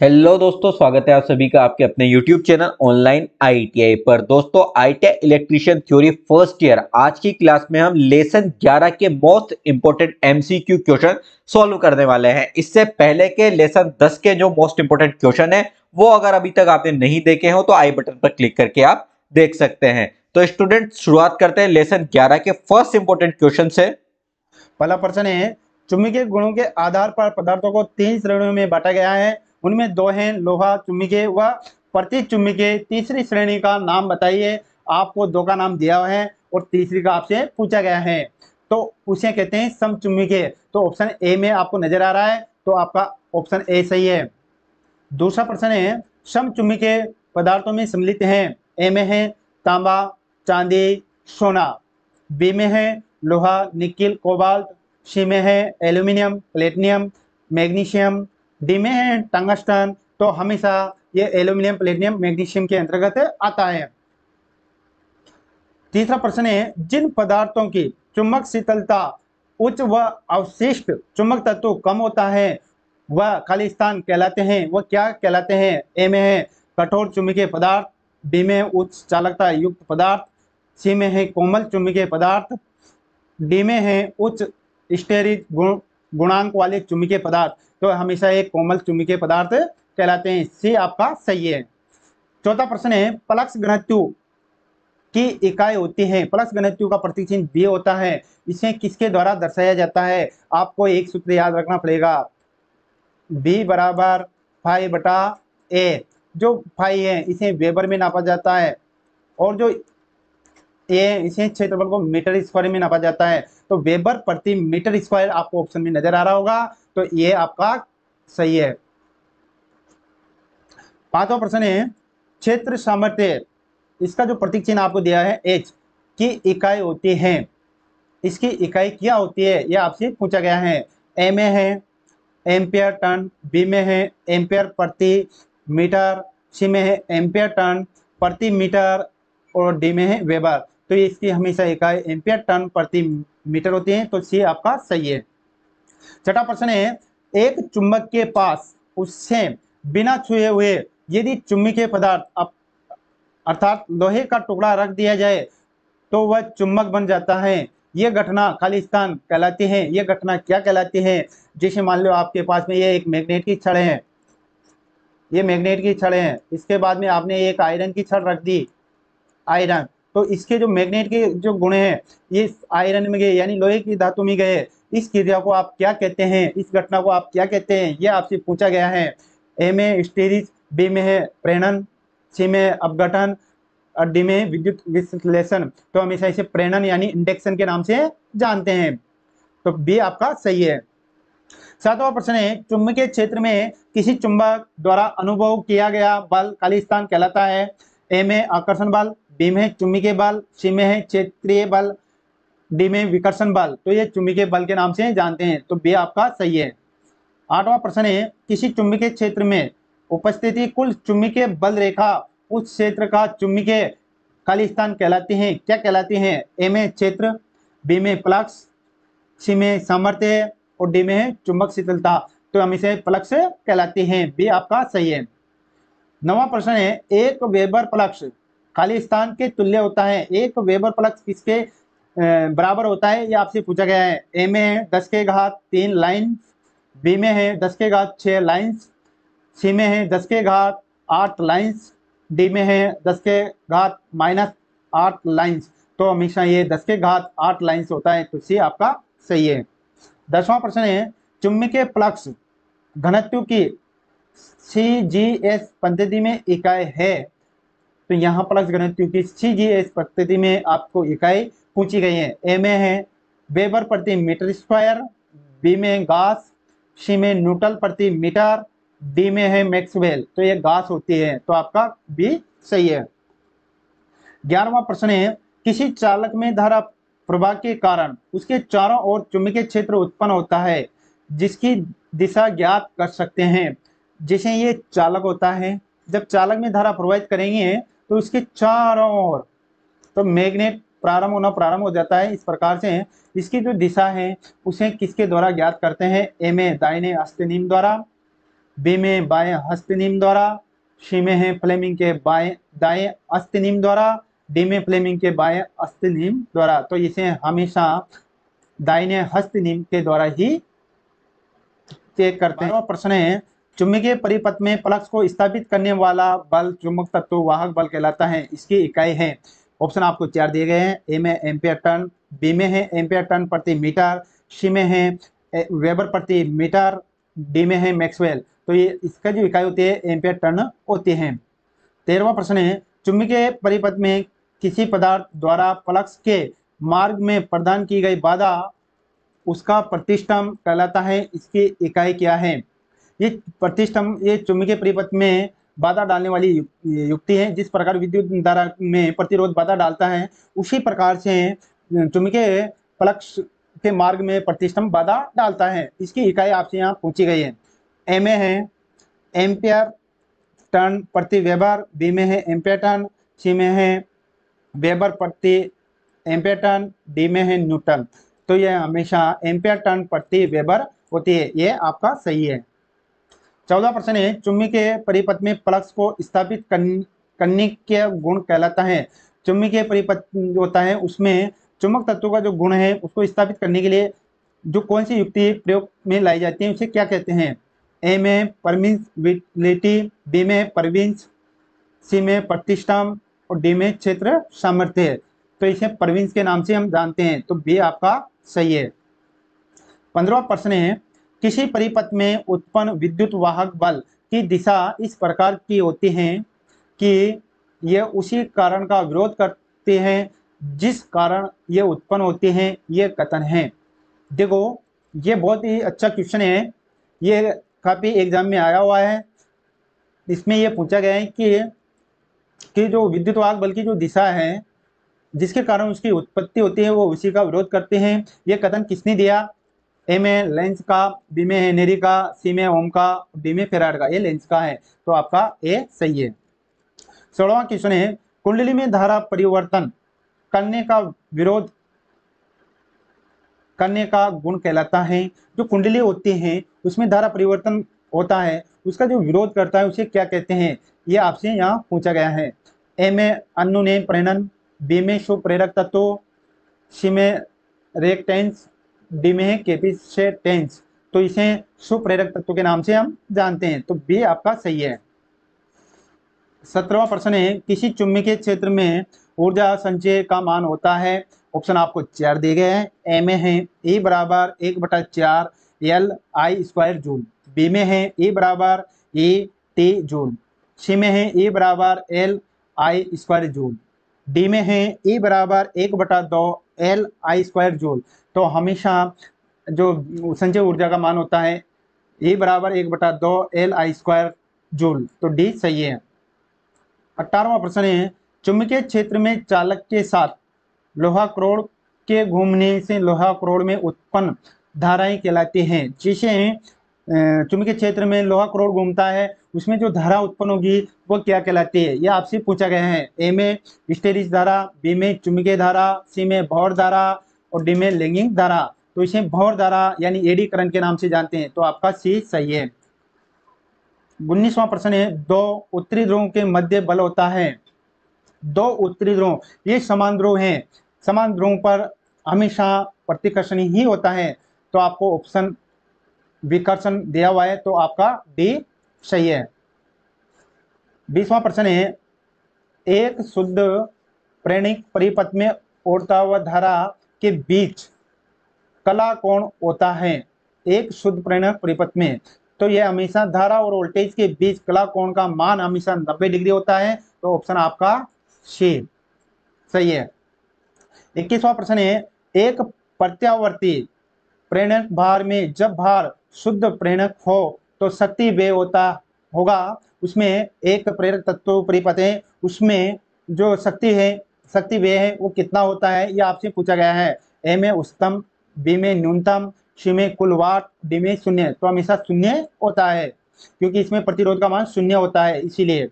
Hello दोस्तों, स्वागत है आप सभी का आपके अपने YouTube चैनल ऑनलाइन ITI पर। दोस्तों, ITI electrician theory first year आज की क्लास में हम लेसन 11 के most important MCQ question solve करने वाले हैं। इससे पहले के लेसन 10 के जो मोस्ट इंपोर्टेंट क्वेश्चन है वो अगर अभी तक आपने नहीं देखे हो तो आई बटन पर क्लिक करके आप देख सकते हैं। तो स्टूडेंट, शुरुआत करते हैं लेसन 11 के फर्स्ट इंपोर्टेंट क्वेश्चन से। पहला प्रश्न है, चुंबकीय गुणों के आधार पर पदार्थों को तीन श्रेणियों में बांटा गया है। उनमें दो हैं लोहा चुंबकीय व प्रति चुंबकीय। तीसरी श्रेणी का नाम बताइए। आपको दो का नाम दिया हुआ है और तीसरी का आपसे पूछा गया है, तो उसे कहते हैं समचुंबकीय। तो ऑप्शन ए में आपको नजर आ रहा है, तो आपका ऑप्शन ए सही है। दूसरा प्रश्न है, समचुंबकीय पदार्थों में सम्मिलित हैं। ए में है तांबा, चांदी, सोना। बी में है लोहा, निकिल, कोबाल्ट। सी में है एल्यूमिनियम, प्लेटिनियम, मैग्नीशियम। डी में है टंगस्टन। तो हमेशा ये एल्यूमिनियम, प्लेटिनियम, मैग्नीशियम के अंतर्गत आता है। तीसरा प्रश्न है, जिन पदार्थों की चुंबक शीतलता उच्च व अवशिष्ट चुंबक तत्व कम होता है वह खाली स्थान कहलाते हैं। वह क्या कहलाते हैं? ए में है कठोर चुंबकीय पदार्थ। बी में है उच्च चालकता युक्त पदार्थ। सी में है कोमल चुंबकीय पदार्थ। डी में है उच्च स्टेरिक गुणांक वाले चुंबकीय पदार्थ। तो हमेशा एक कोमल चुंबकीय पदार्थ कहलाते हैं। सी आपका सही है। चौथा प्रश्न है, पलक्स घनत्व की इकाई होती है। प्लस घनत्व का प्रतीक चिन्ह बी होता है। इसे किसके द्वारा दर्शाया जाता है? आपको एक सूत्र याद रखना पड़ेगा, बी बराबर फाई बटा ए। जो फाई है इसे वेबर में नापा जाता है और जो ए इसे क्षेत्रफल को मीटर स्क्वायर में नापा जाता है। तो वेबर प्रति मीटर स्क्वायर आपको ऑप्शन में नजर आ रहा होगा, तो ये आपका सही है। पांचवा प्रश्न है, क्षेत्र सामर्थ्य, इसका जो प्रतीक चिन्ह आपको दिया है एच की इकाई होती है। इसकी इकाई क्या होती है यह आपसे पूछा गया है। ए में है एम्पियर टन। बी में है एम्पियर प्रति मीटर। सी में है एम्पियर टन प्रति मीटर और डी में है वेबर। तो इसकी हमेशा इकाई एम्पियर टन प्रति मीटर होती है, तो सी आपका सही है। छठा प्रश्न है, एक चुंबक के पास उससे बिना छुए हुए यदि चुंबकीय पदार्थ अर्थात लोहे का टुकड़ा रख दिया जाए तो वह चुंबक बन जाता है। यह घटना खाली स्थान कहलाती है। यह घटना क्या कहलाती है? जैसे मान लो आपके पास में ये एक मैग्नेट की छड़ है, ये मैग्नेट की छड़ है, इसके बाद में आपने एक आयरन की छड़ रख दी, आयरन। तो इसके जो मैग्नेट के जो गुण हैं ये आयरन में गए यानी लोहे की धातु में गए। इस क्रिया को आप क्या कहते हैं? इस घटना को आप क्या कहते हैं? यह आपसे पूछा गया है। ए में स्टीरिज, बी में है प्रेरण, सी में अपघटन और डी में विद्युत विश्लेषण। तो हमेशा इसे प्रेरण यानी इंडक्शन के नाम से जानते हैं, तो बी आपका सही है। सातवां प्रश्न है, चुंबकीय क्षेत्र में किसी चुंबक द्वारा अनुभव किया गया बल खाली स्थान कहलाता है। ए में आकर्षण बल, बी में चुंबकीय बल, सी में है क्षेत्रीय बल, डी में विकर्षण बल। तो ये चुंबकीय बल के नाम से जानते हैं, तो बी आपका सही है। आठवां प्रश्न है, किसी चुंबकीय क्षेत्र में उपस्थिति कुल चुंबकीय बल रेखा उस क्षेत्र का चुंबकीय खाली स्थान कहलाती है। क्या कहलाती है? ए में क्षेत्र, बी में फ्लक्स, सी में सामर्थ्य और डी में है चुंबक शीतलता। तो हमेशा फ्लक्स कहलाती है। बी आपका सही है। नवा प्रश्न है, एक वेबर फ्लक्स खाली स्थान के तुल्य होता है। एक वेबर फ्लक्स किसके बराबर होता है? ये आपसे पूछा गया है। ए में है 10 के घात 3 लाइन, बी में है 10 के घात 6 लाइन्स, सी में है 10 के घात 8 लाइन्स, डी में है 10 के घात -8 लाइन्स। तो हमेशा ये 10 के घात 8 लाइन्स होता है, तो सी आपका सही है। 10वां प्रश्न है, चुंबकीय फ्लक्स घनत्व की CGS पद्धति में इकाई है। तो यहाँ फ्लक्स घनत्व की CGS पद्धति में आपको इकाई पूछी गई है। ए में है वेबर प्रति मीटर स्क्वायर, बी में गास, सी में न्यूटन प्रति मीटर, डी में है मैक्सवेल। तो ये गास होती है, तो आपका बी सही है। 11वां प्रश्न है, किसी चालक में धारा प्रवाह के कारण उसके चारों ओर चुंबकीय क्षेत्र उत्पन्न होता है जिसकी दिशा ज्ञात कर सकते हैं। जैसे ये चालक होता है, जब चालक में धारा प्रवाहित करेंगे तो उसके चारों ओर तो मैग्नेट प्रारंभ हो जाता है। इस प्रकार से इसकी जो दिशा है उसे किसके द्वारा ज्ञात करते हैं? ए में दाहिने हस्त नियम द्वारा, बी में बाएं हस्तनीम द्वारा, सी में है फ्लेमिंग के बाएं दाएं हस्तनीम द्वारा, डी में फ्लेमिंग के बाएं हस्तनीम द्वारा। तो इसे हमेशा दाहिने हस्तनीम के द्वारा ही चेक करते हैं। 12वां प्रश्न है, चुंबकीय परिपथ में फ्लक्स को स्थापित करने वाला बल चुंबक तत्व वाहक बल कहलाता है। इसकी इकाई है, ऑप्शन आपको 4 दिए गए हैं। ए में एम्पियर टर्न, बी में है एम्पियर टर्न प्रति मीटर, सी में है वेबर प्रति मीटर, डी में है मैक्सवेल। तो ये इसका जो इकाई होती है एम्पियर टर्न होती है। 13वां प्रश्न है, चुंबकीय परिपथ में किसी पदार्थ द्वारा फ्लक्स के मार्ग में प्रदान की गई बाधा उसका प्रतिष्ठम कहलाता है। इसकी इकाई क्या है? ये प्रतिष्ठम ये चुंबकीय परिपथ में बाधा डालने वाली युक्ति है। जिस प्रकार विद्युत धारा में प्रतिरोध बाधा डालता है, उसी प्रकार से चुंबकीय फ्लक्स के मार्ग में प्रतिष्ठम बाधा डालता है। इसकी इकाई आपसे यहाँ पूछी गई है। ए में है एम्पियर टर्न प्रति वेबर, बी में है एम्पियर टर्न, सी में है वेबर प्रति एम्पियर टर्न, डी में है न्यूटन। तो यह हमेशा एम्पियर टर्न प्रति वेबर होती है। ये आपका सही है। 14वां प्रश्न है, चुंबकीय परिपथ में फ्लक्स को स्थापित करने के गुण कहलाता है। चुंबकीय परिपथ जो होता है उसमें चुंबक तत्व का जो गुण है उसको स्थापित करने के लिए जो कौन सी युक्ति प्रयोग में लाई जाती है उसे क्या कहते हैं? ए में परमिसिबिलिटी, बी में परविंस, सी में प्रतिष्ठम और डी में क्षेत्र सामर्थ्य। तो इसे परविंस के नाम से हम जानते हैं। तो बी आपका सही है। 15वां प्रश्न है, किसी परिपथ में उत्पन्न विद्युत वाहक बल की दिशा इस प्रकार की होती है कि यह उसी कारण का विरोध करते हैं जिस कारण ये उत्पन्न होते हैं। ये कथन है। देखो, ये बहुत ही अच्छा क्वेश्चन है। ये काफी एग्जाम में आया हुआ है। इसमें यह पूछा गया है कि जो विद्युत वाहक बल की जो दिशा है जिसके कारण उसकी उत्पत्ति होती है वो उसी का विरोध करते हैं। ये कथन किसने दिया? ए में लेंस का, बी में हेनरी का, सी में ओम का, डी में फेराड का। ये लेंस का है। तो आपका ए सही है। 16वां क्वेश्चन है, कुंडली में धारा परिवर्तन करने का विरोध करने का गुण कहलाता है। जो कुंडली होती है उसमें धारा परिवर्तन होता है, उसका जो विरोध करता है उसे क्या कहते हैं? ये आपसे यहाँ पूछा गया है। ए में अनुनेय प्रेरण, बी में सुप्रेरक तत्व, सी में रिएक्टेंस, डी में है कैपेसिटेंस। तो इसे सुप्रेरक तत्व के नाम से हम जानते हैं। तो बी आपका सही है। 17वां प्रश्न है, किसी चुंबकीय क्षेत्र में ऊर्जा संचय का मान होता है। ऑप्शन आपको 4 दिए गए हैं। ए में है E बराबर 1/4 Li² जूल, बी में है E बराबर ET जूल, सी में है E बराबर Li² जूल, डी में है E बराबर 1/2 Li² जूल। तो हमेशा जो संचय ऊर्जा का मान होता है E बराबर 1/2 Li² जूल। तो डी सही है। 18वां प्रश्न है, चुंबकीय क्षेत्र में चालक के साथ लोहा क्रोड़ के घूमने से लोहा क्रोड़ में उत्पन्न धाराएं कहलाती हैं। जिसे चुंबकीय क्षेत्र में लोहा क्रोड़ घूमता है उसमें जो धारा उत्पन्न होगी वो क्या कहलाती है? यह आपसे पूछा गया है। ए में हिस्टेरिस धारा, बी में चुंबकीय धारा, सी में भौर धारा और डी में लैंगिक धारा। तो इसे भौर धारा यानी एडी करंट के नाम से जानते हैं। तो आपका सी सही है। 19वां प्रश्न है, दो उत्तरी ध्रुवों के मध्य बल होता है। दो उत्तरी ध्रुव ये समान ध्रुव हैं। समान ध्रुव पर हमेशा प्रतिकर्षण ही होता है। तो आपको ऑप्शन विकर्षण दिया हुआ है। तो आपका डी सही है। 20वां प्रश्न है, एक शुद्ध प्रेरणिक परिपथ में ऊर्ध्वाधर के बीच कला कोण होता है। एक शुद्ध प्रेरक परिपथ में तो यह हमेशा धारा और वोल्टेज के बीच कला कोण का मान हमेशा 90 डिग्री होता है। तो ऑप्शन आपका सी सही है। 21वां प्रश्न है, एक प्रत्यावर्ती प्रेरक भार में जब भार शुद्ध प्रेरक हो तो शक्ति व्यय होता होगा। उसमें एक प्रेरक तत्व परिपथ है, उसमें जो शक्ति व्यय है वो कितना होता है? ये आपसे पूछा गया है। ए में उच्चतम, बी में न्यूनतम, सी में कुल वाट, डी में 0। तो हमेशा 0 होता है क्योंकि इसमें प्रतिरोध का मान 0 होता है इसीलिए।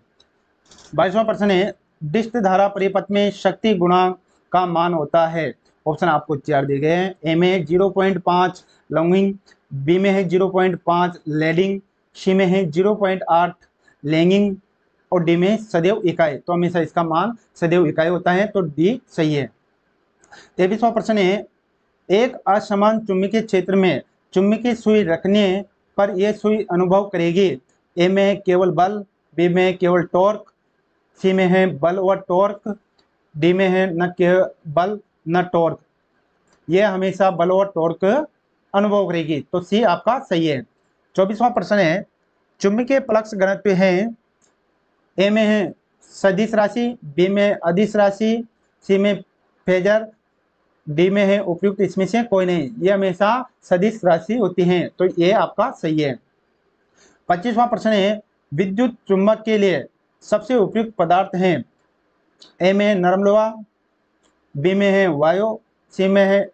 22वां प्रश्न है, डिस्क धारा परिपथ में शक्ति गुणांक का मान होता है। ऑप्शन आपको 4 दिए गए हैं। ए में 0.5 लॉन्गिंग, बी में है 0.5 लीडिंग, सी में है 0.8 लैंगिंग और डी में सदैव इकाई। तो हमेशा इसका मान सदैव इकाई होता है, तो डी सही है। 23वां प्रश्न है, एक असमान चुंबकीय क्षेत्र में चुंबकीय सुई रखने पर यह सुई अनुभव करेगी। ए में है केवल बल, बी में है केवल टॉर्क, सी में है बल व टॉर्क, डी में है न बल न टॉर्क। यह हमेशा बल और टॉर्क अनुभव करेगी, तो सी आपका सही है। 24वां प्रश्न है, चुंबकीय फ्लक्स घनत्व है, ए में है सदिश राशि, बी में अदिश राशि, सी में फेजर, डी में है उपयुक्त इसमें से कोई नहीं। ये हमेशा सदिश राशि होती हैं, तो ये आपका सही है। 25वां प्रश्न है, विद्युत चुंबक के लिए सबसे उपयुक्त पदार्थ है, ए में नरम लोहा, बी में है वायु, सी में है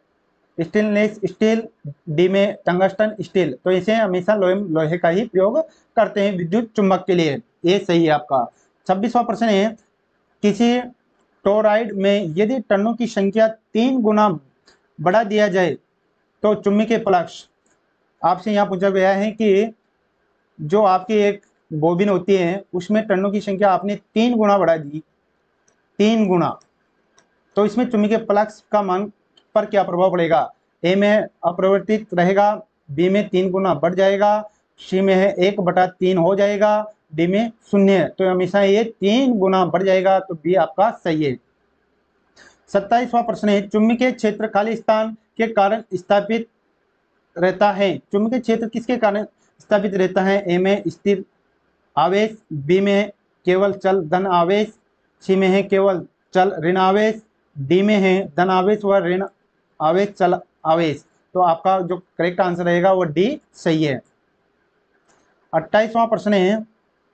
स्टेनलेस स्टील, डी में टंगस्टन स्टील। तो इसे हमेशा लोहे का ही प्रयोग करते हैं विद्युत चुंबक के लिए, ये सही है आपका। 26वां प्रश्न है, किसी टोरॉइड में यदि टर्नों की संख्या 3 गुना बढ़ा दिया जाए तो चुंबकीय फ्लक्स। आपसे यहाँ पूछा गया है कि जो आपकी एक बोबिन होती है उसमें टर्नों की संख्या आपने 3 गुना बढ़ा दी, 3 गुना, तो इसमें चुंबकीय फ्लक्स का मान पर क्या प्रभाव पड़ेगा। ए में अपरिवर्तित रहेगा, बी में 3 गुना बढ़ जाएगा, सी में है 1/3 हो जाएगा, डी में 0। तो हमेशा ये 3 गुना बढ़ जाएगा, तो बी आपका सही है। 27वां प्रश्न है, चुंबकीय क्षेत्र खाली स्थान के कारण स्थापित रहता है। चुंबकीय क्षेत्र किसके कारण स्थापित रहता है। ए में स्थिर आवेश, बी में केवल चल धन आवेश, सी में है केवल चल ऋण आवेश, डी में है धन आवेश व ऋण आवेश चल आवेश। तो आपका जो करेक्ट आंसर रहेगा वो डी सही है। 28वां प्रश्न है,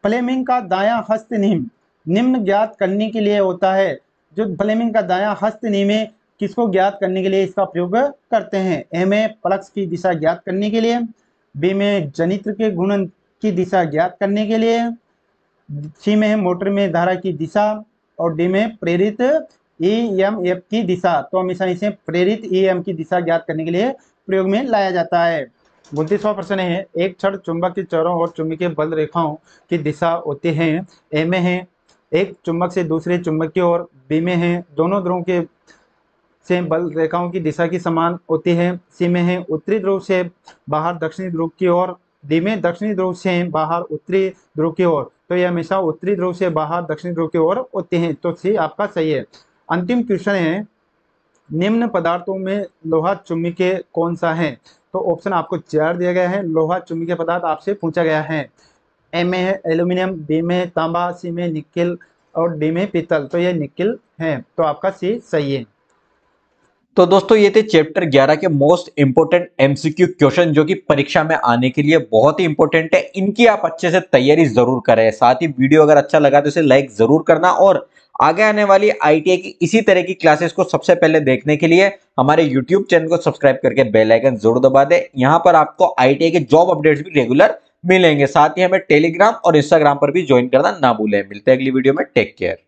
फ्लेमिंग का दायां हस्त निम्न ज्ञात करने के लिए होता है। जो फ्लेमिंग का दायां हस्त नियम है किसको ज्ञात करने के लिए इसका प्रयोग करते हैं। ए में फ्लक्स की दिशा ज्ञात करने के लिए, बी में जनित्र के घूर्णन की दिशा ज्ञात करने के लिए, सी में है मोटर में धारा की दिशा, और डी में प्रेरित ईएमएफ की दिशा। तो हमेशा इसे प्रेरित ईएम की दिशा ज्ञात करने के लिए प्रयोग में लाया जाता है। 29वां प्रश्न है, एक क्षण चुंबक के चौरों और चुंबकीय बल रेखाओं की दिशा होती है। ए में है एक चुंबक से दूसरे चुंबक की ओर, बी में है दोनों ध्रुवों के से बल रेखाओं की दिशा की समान होती है, सी में है उत्तरी ध्रुव से बाहर दक्षिणी ध्रुव की ओर, डी में दक्षिणी ध्रुव से बाहर उत्तरी ध्रुव की ओर। तो ये हमेशा उत्तरी ध्रुव से बाहर दक्षिणी ध्रुव की ओर होते हैं, तो सी आपका सही है। अंतिम क्वेश्चन है, निम्न पदार्थों में लोहा चुंबकीय कौन सा है। तो ऑप्शन आपको 4 दिया गया है। लोहा चुंबकीय पदार्थ आपसे पूछा गया है। ए में है एल्यूमिनियम, बी में तांबा, सी में निकेल और डी में पीतल। तो ये निकेल है, तो आपका सी सही है। तो दोस्तों ये थे चैप्टर 11 के मोस्ट इंपोर्टेंट एमसीक्यू क्वेश्चन जो कि परीक्षा में आने के लिए बहुत ही इंपॉर्टेंट है। इनकी आप अच्छे से तैयारी जरूर करें। साथ ही वीडियो अगर अच्छा लगा तो इसे लाइक जरूर करना, और आगे आने वाली आईटीआई की इसी तरह की क्लासेस को सबसे पहले देखने के लिए हमारे यूट्यूब चैनल को सब्सक्राइब करके बेल आइकन जरूर दबा दें। यहाँ पर आपको आईटीआई के जॉब अपडेट्स भी रेगुलर मिलेंगे। साथ ही हमें टेलीग्राम और इंस्टाग्राम पर भी ज्वाइन करना ना भूलें। मिलते हैं अगली वीडियो में, टेक केयर।